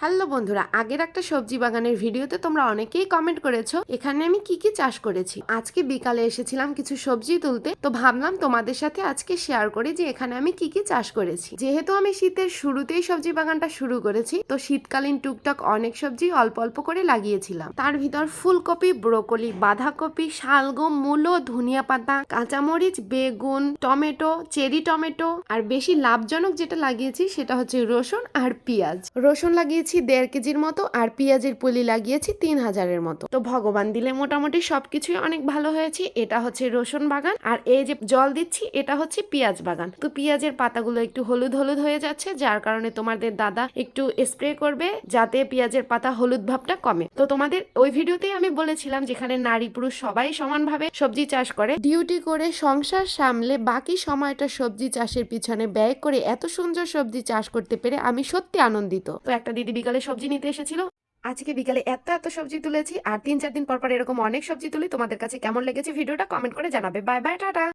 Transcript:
Hello বন্ধুরা, আগের একটা সবজি বাগানের ভিডিওতে তোমরা অনেকেই কমেন্ট করেছো এখানে আমি কি কি চাষ করেছি। আজকে বিকালে এসেছিলাম কিছু সবজি তুলতে, তো ভাবলাম তোমাদের সাথে আজকে শেয়ার করি যে এখানে আমি কি কি চাষ করেছি। যেহেতু আমি শীতের শুরুতেই সবজি বাগানটা শুরু করেছি, তো শীতকালীন টুকটাক অনেক সবজি অল্প অল্প করে লাগিয়েছিলাম। তার ভিতর ফুলকপি, ব্রোকলি, বাঁধাকপি, শালগম, মূলো, ধনিয়া পাতা, কাঁচামরিচ, বেগুন, টমেটো, চেরি টমেটো, আর বেশি লাভজনক যেটা লাগিয়েছি সেটা হচ্ছে রসুন আর পেঁয়াজ। রসুন লাগিয়েছি 1.5 কেজির মতো, আর পেঁয়াজের পলি লাগিয়েছি 3000-এর মতো। তো ভগবান দিলে মোটামুটি সবকিছুই অনেক ভালো হয়েছে। এটা হচ্ছে রসুন বাগান, আর এই যে জল দিচ্ছি এটা হচ্ছে পেঁয়াজ বাগান। তো পেঁয়াজের পাতাগুলো একটু হলুদ হলুদ হয়ে যাচ্ছে, যার কারণে তোমাদের দাদা একটু স্প্রে করবে যাতে পেঁয়াজের পাতা হলুদ ভাবটা কমে। তো তোমাদের ওই ভিডিওতেই আমি বলেছিলাম যেখানে নারী পুরুষ সবাই সমানভাবে সবজি চাষ করে, ডিউটি করে সংসার সামলে বাকি সময়টা সবজি চাষের পিছনে ব্যয় করে এত সুন্দর সবজি চাষ করতে পেরে আমি সত্যি আনন্দিত। তো একটা দিদি বিকালে সবজি নিতে এসেছিল, আজকে বিকালে এত এত সবজি তুলেছি, আর 3-4 দিন পর পর এরকম অনেক সবজি তুলি। তোমাদের কাছে কেমন লেগেছে ভিডিওটা কমেন্ট করে জানাবে। Bye bye, tata.